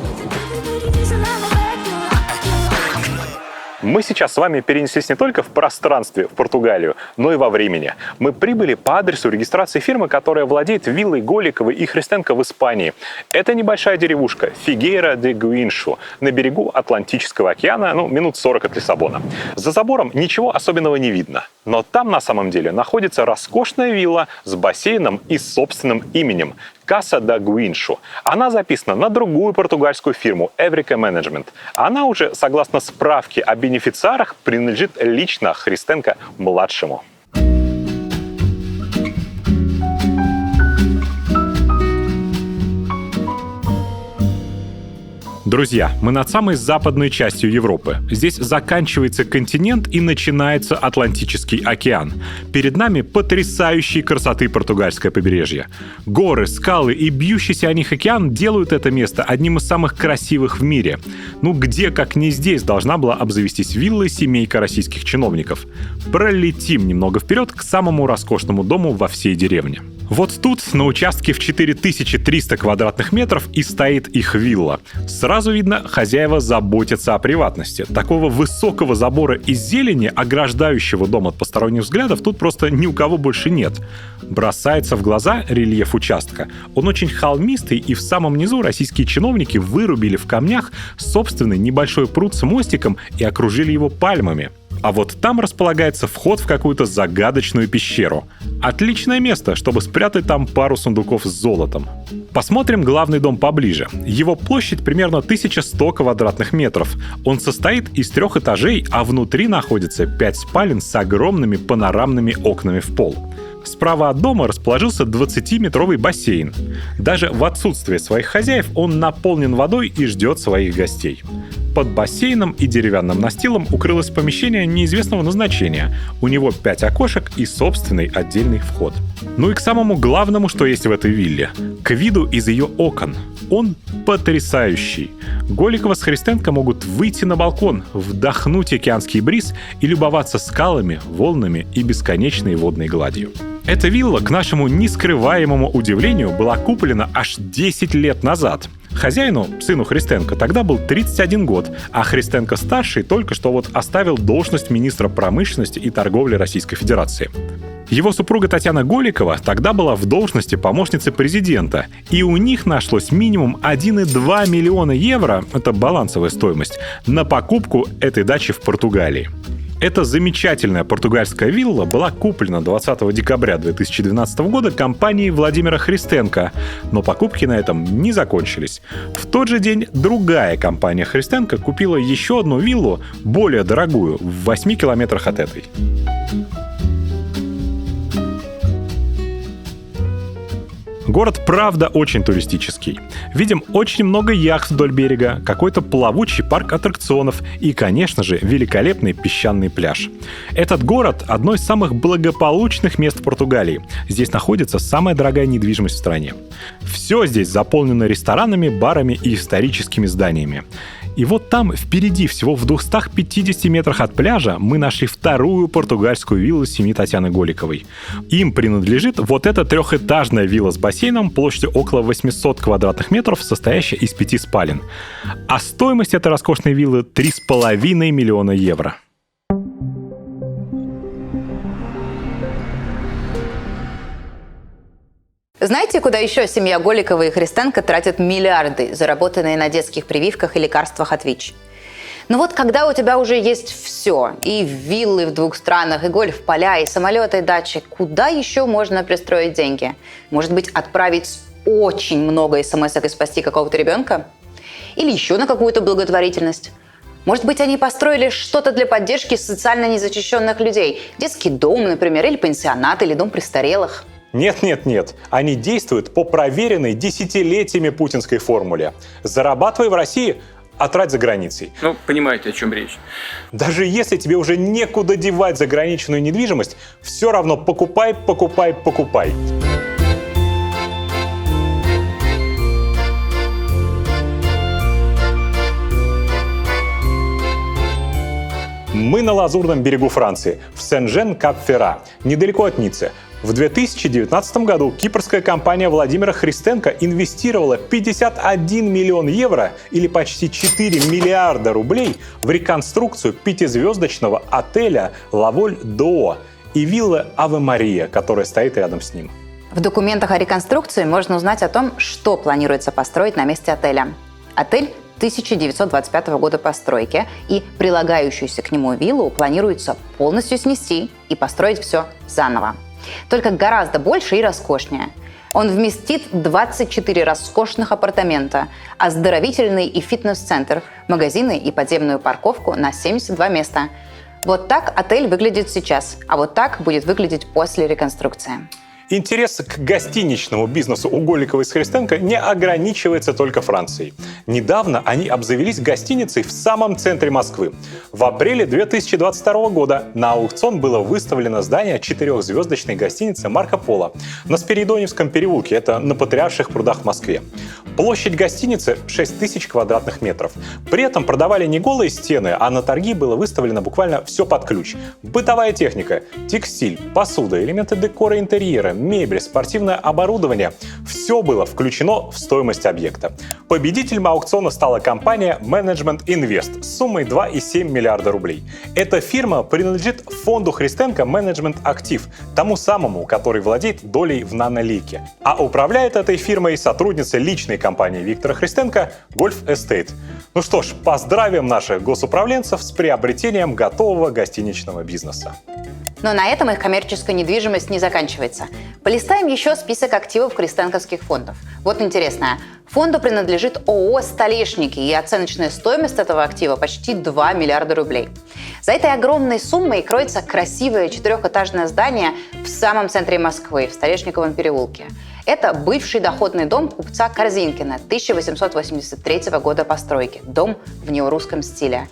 Мы сейчас с вами перенеслись не только в пространстве в Португалию, но и во времени. Мы прибыли по адресу регистрации фирмы, которая владеет виллой Голиковой и Христенко в Испании. Это небольшая деревушка Фигейра де Гуиншу на берегу Атлантического океана, минут 40 от Лиссабона. За забором ничего особенного не видно. Но там на самом деле находится роскошная вилла с бассейном и собственным именем – Casa da Guincho. Она записана на другую португальскую фирму Evrica Management. Она уже, согласно справке о бенефициарах, принадлежит лично Христенко-младшему. Друзья, мы над самой западной частью Европы. Здесь заканчивается континент и начинается Атлантический океан. Перед нами потрясающей красоты португальское побережье. Горы, скалы и бьющийся о них океан делают это место одним из самых красивых в мире. Где, как не здесь, должна была обзавестись виллой семейка российских чиновников. Пролетим немного вперед к самому роскошному дому во всей деревне. Вот тут, на участке в 4300 квадратных метров, и стоит их вилла. Сразу видно, хозяева заботятся о приватности. Такого высокого забора из зелени, ограждающего дом от посторонних взглядов, тут просто ни у кого больше нет. Бросается в глаза рельеф участка. Он очень холмистый, и в самом низу российские чиновники вырубили в камнях собственный небольшой пруд с мостиком и окружили его пальмами. А вот там располагается вход в какую-то загадочную пещеру. Отличное место, чтобы спрятать там пару сундуков с золотом. Посмотрим главный дом поближе. Его площадь примерно 1100 квадратных метров. Он состоит из 3 этажей, а внутри находится 5 спален с огромными панорамными окнами в пол. Справа от дома расположился 20-метровый бассейн. Даже в отсутствие своих хозяев он наполнен водой и ждет своих гостей. Под бассейном и деревянным настилом укрылось помещение неизвестного назначения. У него 5 окошек и собственный отдельный вход. И к самому главному, что есть в этой вилле. К виду из ее окон. Он потрясающий. Голикова с Христенко могут выйти на балкон, вдохнуть океанский бриз и любоваться скалами, волнами и бесконечной водной гладью. Эта вилла, к нашему нескрываемому удивлению, была куплена аж 10 лет назад. Хозяину, сыну Христенко, тогда был 31 год, а Христенко-старший только что оставил должность министра промышленности и торговли Российской Федерации. Его супруга Татьяна Голикова тогда была в должности помощницы президента, и у них нашлось минимум 1,2 миллиона евро, это балансовая стоимость, на покупку этой дачи в Португалии. Эта замечательная португальская вилла была куплена 20 декабря 2012 года компанией Владимира Христенко, но покупки на этом не закончились. В тот же день другая компания Христенко купила еще одну виллу, более дорогую, в 8 километрах от этой. Город, правда, очень туристический. Видим очень много яхт вдоль берега, какой-то плавучий парк аттракционов и, конечно же, великолепный песчаный пляж. Этот город – одно из самых благополучных мест в Португалии. Здесь находится самая дорогая недвижимость в стране. Все здесь заполнено ресторанами, барами и историческими зданиями. И вот там, впереди, всего в 250 метрах от пляжа, мы нашли вторую португальскую виллу семьи Татьяны Голиковой. Им принадлежит вот эта трехэтажная вилла с бассейном площадью около 800 квадратных метров, состоящая из 5 спален. А стоимость этой роскошной виллы – 3,5 миллиона евро. Знаете, куда еще семья Голикова и Христенко тратят миллиарды, заработанные на детских прививках и лекарствах от ВИЧ? Но вот когда у тебя уже есть все, и виллы в 2 странах, и гольф-поля, и самолеты, и дачи, куда еще можно пристроить деньги? Может быть, отправить очень много смс-ок и спасти какого-то ребенка? Или еще на какую-то благотворительность? Может быть, они построили что-то для поддержки социально незащищенных людей? Детский дом, например, или пансионат, или дом престарелых? Нет. Они действуют по проверенной десятилетиями путинской формуле. Зарабатывай в России, а трать за границей. Ну, понимаете, о чем речь. Даже если тебе уже некуда девать заграничную недвижимость, все равно покупай. Мы на Лазурном берегу Франции, в Сен-Жен-Кап-Ферра, недалеко от Ниццы. В 2019 году кипрская компания Владимира Христенко инвестировала 51 миллион евро или почти 4 миллиарда рублей в реконструкцию 5-звездочного отеля «Лаволь Доо» и виллы «Аве Мария», которая стоит рядом с ним. В документах о реконструкции можно узнать о том, что планируется построить на месте отеля. Отель 1925 года постройки, и прилагающуюся к нему виллу планируется полностью снести и построить все заново. Только гораздо больше и роскошнее. Он вместит 24 роскошных апартамента, оздоровительный и фитнес-центр, магазины и подземную парковку на 72 места. Вот так отель выглядит сейчас, а вот так будет выглядеть после реконструкции. Интерес к гостиничному бизнесу у Голиковой с Христенко не ограничивается только Францией. Недавно они обзавелись гостиницей в самом центре Москвы. В апреле 2022 года на аукцион было выставлено здание 4-звездочной гостиницы «Марко Поло» на Спиридоневском переулке, это на Патриарших прудах в Москве. Площадь гостиницы 6000 квадратных метров. При этом продавали не голые стены, а на торги было выставлено буквально все под ключ. Бытовая техника, текстиль, посуда, элементы декора интерьера, мебель, спортивное оборудование – все было включено в стоимость объекта. Победителем аукциона стала компания Management Invest с суммой 2,7 миллиарда рублей. Эта фирма принадлежит фонду Христенко Management Active, тому самому, который владеет долей в Нанолике. А управляет этой фирмой сотрудница личной компании Виктора Христенко Golf Estate. Ну что ж, поздравим наших госуправленцев с приобретением готового гостиничного бизнеса. Но на этом их коммерческая недвижимость не заканчивается. Полистаем еще список активов христенковских фондов. Вот интересное. Фонду принадлежит ООО «Столешники», и оценочная стоимость этого актива почти 2 миллиарда рублей. За этой огромной суммой кроется красивое 4-этажное здание в самом центре Москвы, в Столешниковом переулке. Это бывший доходный дом купца Корзинкина 1883 года постройки. Дом в неорусском стиле.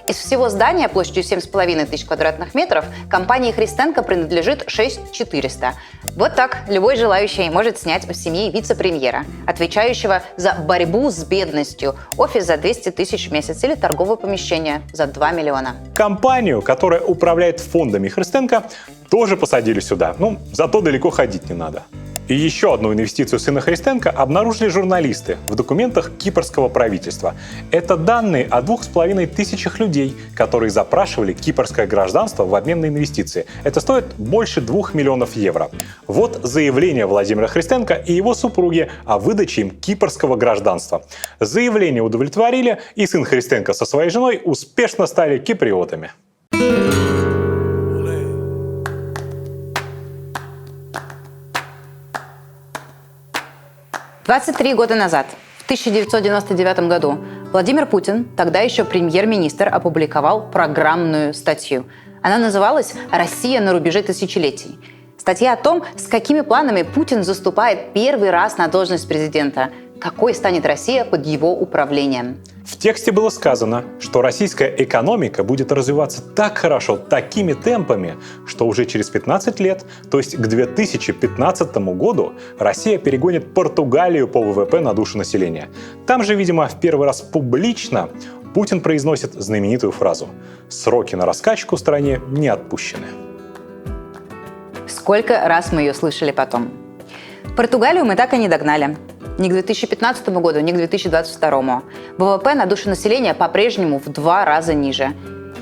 Из всего здания площадью 7,5 тысяч квадратных метров компании Христенко принадлежит 6400. Вот так любой желающий может снять у семьи вице-премьера, отвечающего за борьбу с бедностью, офис за 200 тысяч в месяц или торговое помещение за 2 миллиона. Компанию, которая управляет фондами Христенко, тоже посадили сюда. Зато далеко ходить не надо. И еще одну инвестицию сына Христенко обнаружили журналисты в документах кипрского правительства. Это данные о 2500 людей, которые запрашивали кипрское гражданство в обмен на инвестиции. Это стоит больше 2 миллионов евро. Вот заявление Владимира Христенко и его супруги о выдаче им кипрского гражданства. Заявление удовлетворили, и сын Христенко со своей женой успешно стали киприотами. 23 года назад, в 1999 году, Владимир Путин, тогда еще премьер-министр, опубликовал программную статью. Она называлась «Россия на рубеже тысячелетий». Статья о том, с какими планами Путин заступает первый раз на должность президента, какой станет Россия под его управлением. В тексте было сказано, что российская экономика будет развиваться так хорошо, такими темпами, что уже через 15 лет, то есть к 2015 году, Россия перегонит Португалию по ВВП на душу населения. Там же, видимо, в первый раз публично Путин произносит знаменитую фразу «Сроки на раскачку в стране не отпущены». Сколько раз мы ее слышали потом. Португалию мы так и не догнали. Ни к 2015 году, ни к 2022. ВВП на душу населения по-прежнему в 2 раза ниже.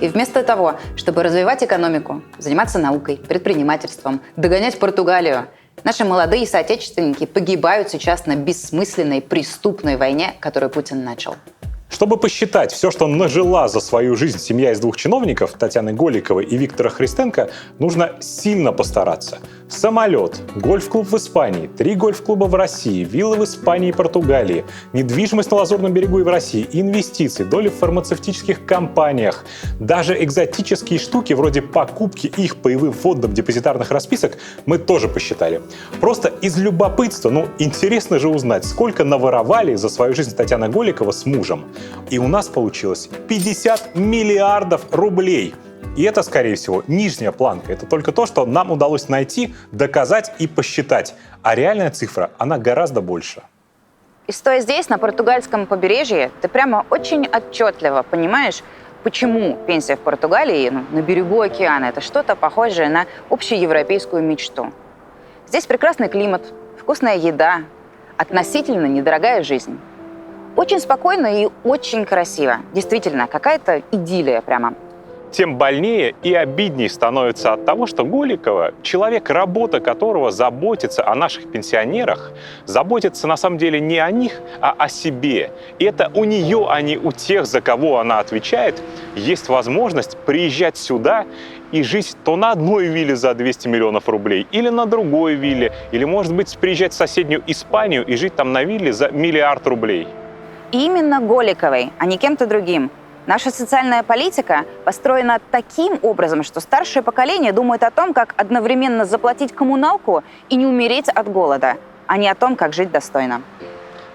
И вместо того, чтобы развивать экономику, заниматься наукой, предпринимательством, догонять Португалию, наши молодые соотечественники погибают сейчас на бессмысленной преступной войне, которую Путин начал. Чтобы посчитать все, что нажила за свою жизнь семья из 2 чиновников, Татьяны Голиковой и Виктора Христенко, нужно сильно постараться. Самолет, гольф-клуб в Испании, 3 гольф-клуба в России, виллы в Испании и Португалии, недвижимость на Лазурном берегу и в России, инвестиции, доли в фармацевтических компаниях, даже экзотические штуки вроде покупки их паевым фондом депозитарных расписок мы тоже посчитали. Просто из любопытства, интересно же узнать, сколько наворовали за свою жизнь Татьяна Голикова с мужем. И у нас получилось 50 миллиардов рублей. И это, скорее всего, нижняя планка. Это только то, что нам удалось найти, доказать и посчитать. А реальная цифра, она гораздо больше. И стоя здесь, на португальском побережье, ты прямо очень отчетливо понимаешь, почему пенсия в Португалии, на берегу океана, это что-то похожее на общеевропейскую мечту. Здесь прекрасный климат, вкусная еда, относительно недорогая жизнь. Очень спокойно и очень красиво. Действительно, какая-то идиллия прямо. Тем больнее и обиднее становится от того, что Голикова, человек, работа которого заботится о наших пенсионерах, заботится на самом деле не о них, а о себе. И это у нее, а не у тех, за кого она отвечает, есть возможность приезжать сюда и жить то на одной вилле за 200 миллионов рублей, или на другой вилле, или, может быть, приезжать в соседнюю Испанию и жить там на вилле за 1 миллиард рублей. Именно Голиковой, а не кем-то другим. Наша социальная политика построена таким образом, что старшее поколение думает о том, как одновременно заплатить коммуналку и не умереть от голода, а не о том, как жить достойно.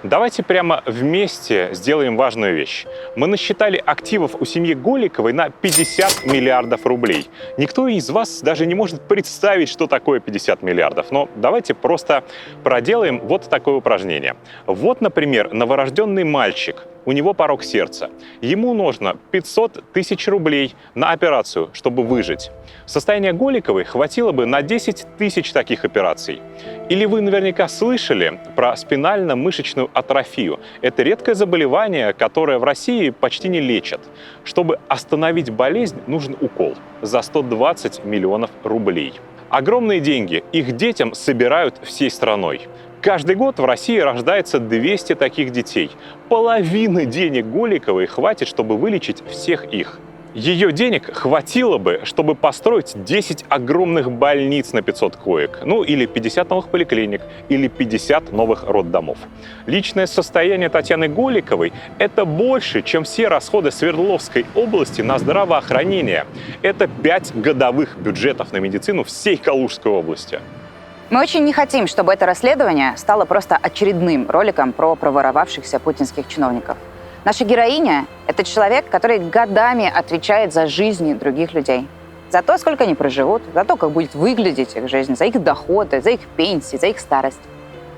Давайте прямо вместе сделаем важную вещь. Мы насчитали активов у семьи Голиковой на 50 миллиардов рублей. Никто из вас даже не может представить, что такое 50 миллиардов. Но давайте просто проделаем вот такое упражнение. Вот, например, новорожденный мальчик. У него порок сердца. Ему нужно 500 тысяч рублей на операцию, чтобы выжить. Состояние Голиковой хватило бы на 10 тысяч таких операций. Или вы наверняка слышали про спинально-мышечную атрофию. Это редкое заболевание, которое в России почти не лечат. Чтобы остановить болезнь, нужен укол за 120 миллионов рублей. Огромные деньги. Их детям собирают всей страной. Каждый год в России рождается 200 таких детей. Половины денег Голиковой хватит, чтобы вылечить всех их. Ее денег хватило бы, чтобы построить 10 огромных больниц на 500 коек, или 50 новых поликлиник, или 50 новых роддомов. Личное состояние Татьяны Голиковой – это больше, чем все расходы Свердловской области на здравоохранение. Это 5 годовых бюджетов на медицину всей Калужской области. Мы очень не хотим, чтобы это расследование стало просто очередным роликом про проворовавшихся путинских чиновников. Наша героиня – это человек, который годами отвечает за жизни других людей. За то, сколько они проживут, за то, как будет выглядеть их жизнь, за их доходы, за их пенсии, за их старость.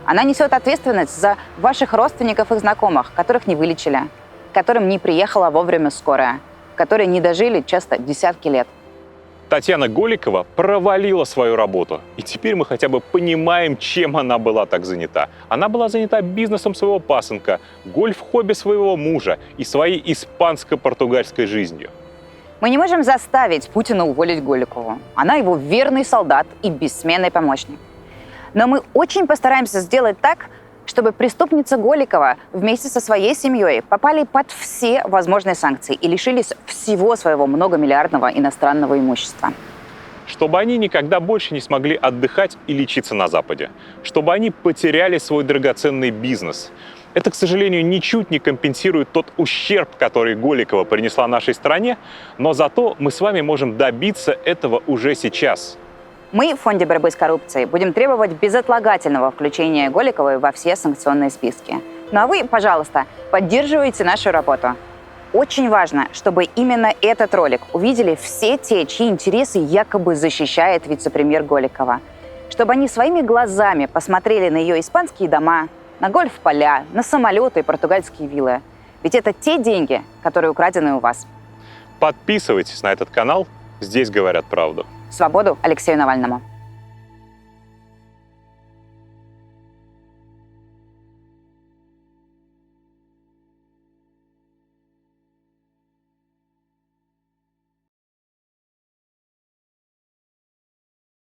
Она несет ответственность за ваших родственников и знакомых, которых не вылечили, которым не приехала вовремя скорая, которые не дожили часто десятки лет. Татьяна Голикова провалила свою работу. И теперь мы хотя бы понимаем, чем она была так занята. Она была занята бизнесом своего пасынка, гольф-хобби своего мужа и своей испанско-португальской жизнью. Мы не можем заставить Путина уволить Голикову. Она его верный солдат и бессменный помощник. Но мы очень постараемся сделать так, чтобы преступница Голикова вместе со своей семьей попали под все возможные санкции и лишились всего своего многомиллиардного иностранного имущества. чтобы они никогда больше не смогли отдыхать и лечиться на Западе, чтобы они потеряли свой драгоценный бизнес. Это, к сожалению, ничуть не компенсирует тот ущерб, который Голикова принесла нашей стране, но зато мы с вами можем добиться этого уже сейчас. Мы в Фонде борьбы с коррупцией будем требовать безотлагательного включения Голиковой во все санкционные списки. Ну а вы, пожалуйста, поддерживайте нашу работу. Очень важно, чтобы именно этот ролик увидели все те, чьи интересы якобы защищает вице-премьер Голикова. Чтобы они своими глазами посмотрели на ее испанские дома, на гольф-поля, на самолеты и португальские виллы. Ведь это те деньги, которые украдены у вас. Подписывайтесь на этот канал, здесь говорят правду. Свободу Алексею Навальному.